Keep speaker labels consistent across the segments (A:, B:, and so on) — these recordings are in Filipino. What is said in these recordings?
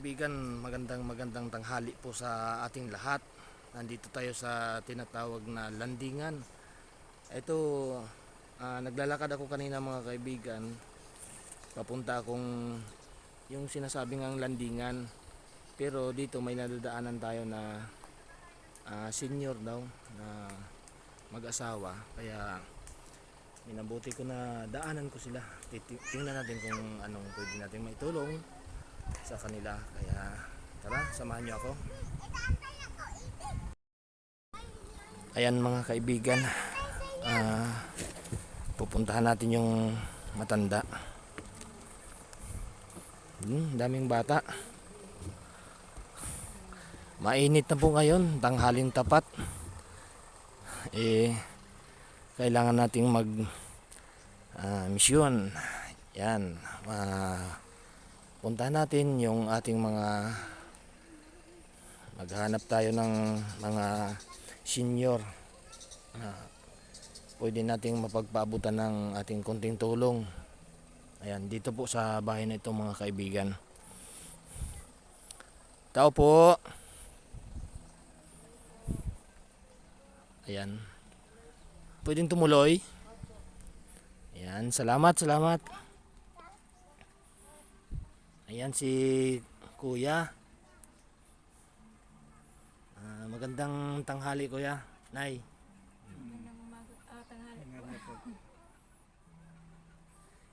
A: kaibigan, magandang tanghali po sa ating lahat. Nandito tayo sa tinatawag na landingan. Ito, naglalakad ako kanina mga kaibigan. Papunta akong yung sinasabing ang landingan. Pero dito may nadadaanan tayo na senior daw na mag-asawa. Kaya minabuti ko na daanan ko sila. Tingnan natin kung anong pwede natin maitulong sa kanila. Kaya tara, samahan niyo ako. Ayan mga kaibigan, pupuntahan natin yung matanda. Daming bata. Mainit na po ngayon, tanghaling tapat. Kailangan nating mag misyon. Yan, puntahan natin yung ating maghanap tayo ng mga senior. Pwede nating mapagpaabutan ng ating konting tulong. Ayan, dito po sa bahay na ito mga kaibigan. Tao po. Ayan. Pwedeng tumuloy. Ayan, salamat. Ayan si Kuya. Magandang tanghali Kuya. Nay.
B: Tanghali po.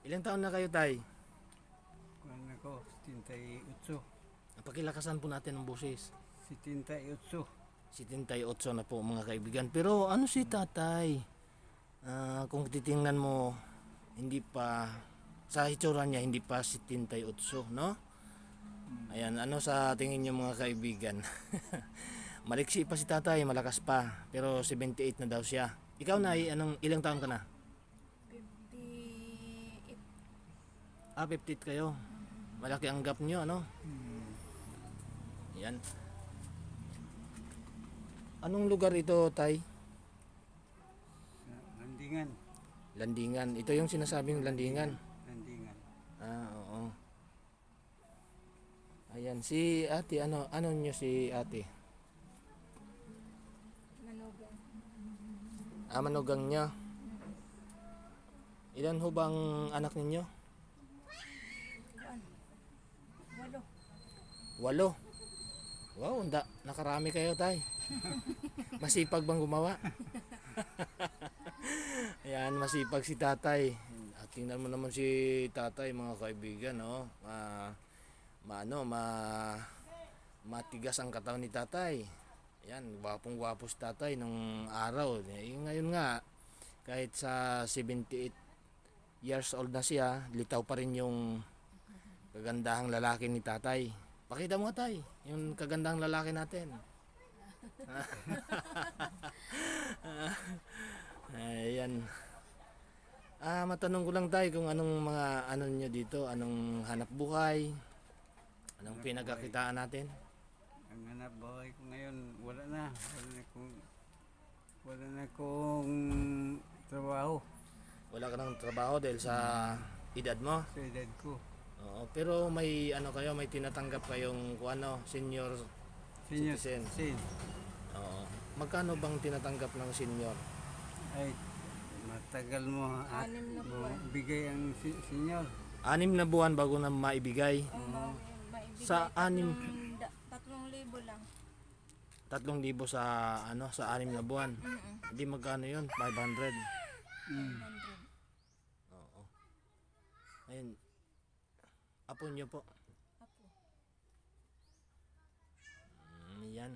A: Ilang taon na kayo tay?
B: Kuwan ako, 78.
A: Pakilakasan po natin ang boses.
B: 78.
A: 78 na po mga kaibigan. Pero ano si tatay? Kung titingnan mo, hindi pa, sa itsura niya, hindi pa 78, no? Ayan, ano sa tingin niyo mga kaibigan? Maliksi pa si tatay, malakas pa. Pero 78 na daw siya. Ikaw na, ilang taon ka na?
B: 58.
A: 58 kayo. Malaki ang gap niyo, ano? Ayan. Anong lugar ito, tay?
B: Landingan.
A: Landingan. Ito yung sinasabing landingan.
B: Landingan.
A: Oo. Ayan, si ate, ano nyo si ate?
B: Manugang.
A: Manugang niya. Ilan ho bang anak ninyo? 8. 8? Wow, nakarami kayo tay. Masipag bang gumawa? Ayan, masipag si tatay. At tingnan mo naman si tatay mga kaibigan, no? Matigas ang katawan ni tatay. Ayan, gwapong-gwapo si tatay nung araw. Ngayon nga, kahit sa 78 years old na siya, litaw pa rin yung kagandahang lalaki ni tatay. Pakita mo tay, yung kagandahang lalaki natin. Ayan. Matanong ko lang tayo kung anong mga nyo dito, anong hanap buhay, anong pinagkakitaan natin.
B: Ang hanap buhay ko ngayon, wala na akong trabaho
A: Wala ka ng trabaho dahil sa edad mo.
B: sa edad ko.
A: Oo, pero may may tinatanggap kayong senior
B: Senior
A: citizen.
B: citizen.
A: Oo. Magkano bang tinatanggap ng senior?
B: Ay, matagal mo bigay ang senior.
A: 6 na buwan bago na maibigay. Sa 6
C: 3,000 lang.
A: 3,000 sa 6 na buwan. Hindi magkano 'yon? 500.
C: 100.
A: Oo. Ayun. Apo niyo po.
C: Apo.
A: Yan.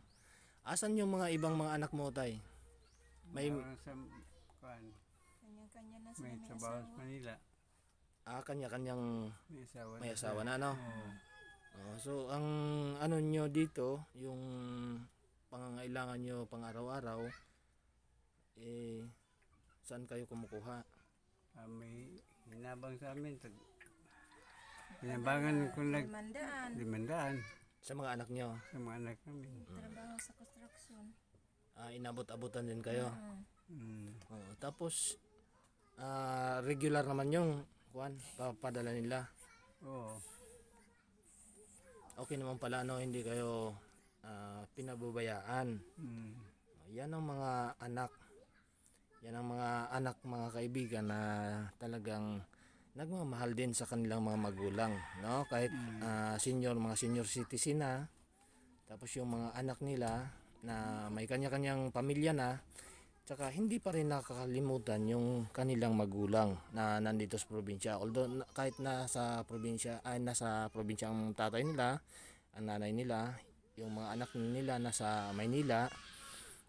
A: Asan yung mga ibang mga anak mo tay? May
B: Sa kuwan,
C: Kanya-kanya na sila
B: may
C: may
B: trabaho sa
C: asawa.
B: Manila.
A: kanya-kanyang
B: May asawa
A: may asawa na, no?
B: Oo.
A: So ang nyo dito, yung pangangailangan nyo pang araw-araw, saan kayo kumukuha?
B: May hinabang sa amin. Hinabangan ko
C: 500.
B: 500
A: Sa mga anak nyo?
B: sa mga anak namin.
C: Trabaho sa construction.
A: Inabot-abutan din kayo?
B: Mm.
A: Oo. Tapos regular naman yung papadala nila.
B: Oo.
A: okay naman pala no, hindi kayo pinababayaan.
B: Mm.
A: Yan ang mga anak. Yan ang mga anak, mga kaibigan na talagang nagmamahal din sa kanilang mga magulang, no? Kahit mga senior citizen na, tapos yung mga anak nila na may kanya-kanyang pamilya na, tsaka hindi pa rin nakakalimutan yung kanilang magulang na nandito sa probinsya. Although kahit nasa probinsya ang tatay nila, ang nanay nila, yung mga anak nila nasa Maynila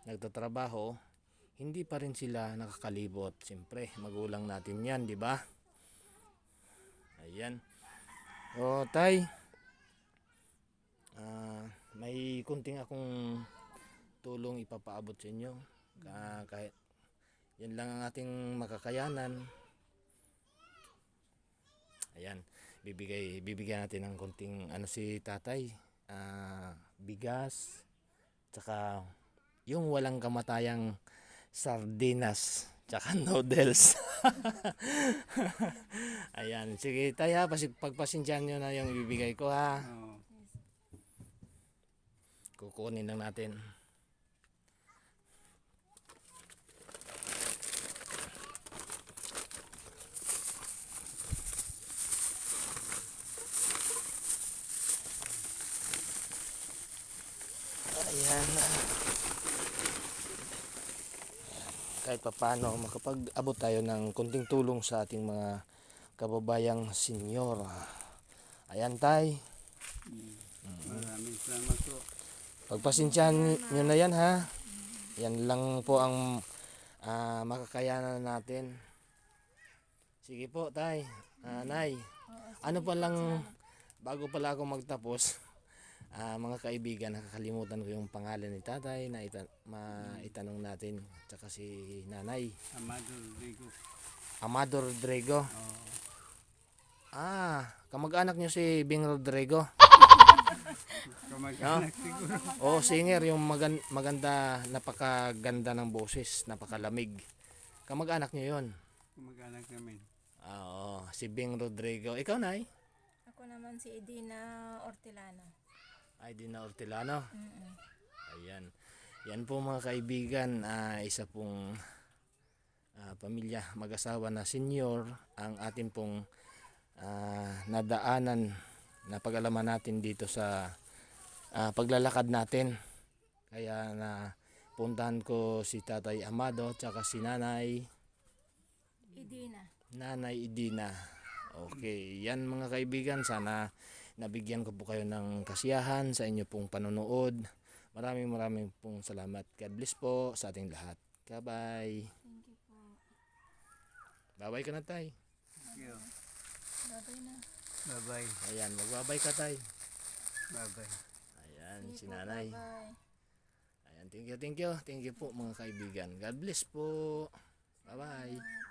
A: nagtatrabaho, hindi pa rin sila nakakalibot. Siyempre, magulang natin 'yan, di ba? Ayan. O, tay. May kunting akong tulong ipapaabot sa inyo. Kahit yan lang ang ating makakayanan. Ayan, bibigyan natin ng kunting si tatay. Bigas, tsaka yung walang kamatayang sardinas, tsaka noodles. Ayan, sige tay ha, pagpasensyahan nyo na yung ibibigay ko ha.
B: Oo.
A: Kukunin lang natin. Ayan. Kahit papaano makapag-abot tayo ng kunting tulong sa ating mga kababayang senyor. Ayan tay.
B: Maraming salamat po.
A: Pagpasensyahan nyo na yan ha. Yan lang po ang makakayanan natin. Sige po tay. Nay. Ano pa lang, bago pala ako magtapos, mga kaibigan, nakakalimutan ko yung pangalan ni tatay na maitanong natin. Tsaka si nanay.
B: Amado Rodrigo.
A: Amado Rodrigo.
B: Oo.
A: Kamag-anak nyo si Bing Rodrigo.
B: Kamag-anak siguro.
A: Oh, singer, yung maganda, napakaganda ng boses, napakalamig. Kamag-anak nyo yun.
B: Kamag-anak namin.
A: Oo, si Bing Rodrigo. Ikaw, nay?
C: Ako naman si Edina Ortolano.
A: Ay, di na Hortelano.
C: Mm-mm.
A: Ayan. Yan po mga kaibigan, isa pong pamilya, mag-asawa na senior, ang atin pong nadaanan na pag-alaman natin dito sa paglalakad natin. Kaya na puntahan ko si Tatay Amado tsaka si Nanay Edina. Okay, yan mga kaibigan, sana nabigyan ko po kayo ng kasiyahan sa inyo pong panonood. Maraming pong salamat. God bless po sa ating lahat. Bye-bye.
C: Thank you po.
A: Bye-bye ka na, tay.
B: Thank you.
C: Babay na.
B: Bye-bye.
A: Ayan, magbabay ka, tay.
B: Bye-bye.
A: Ayan,
C: Sige
A: si
C: po,
A: nanay.
C: bye-bye.
A: Ayan, thank you. Thank you po mga kaibigan. God bless po. Bye-bye.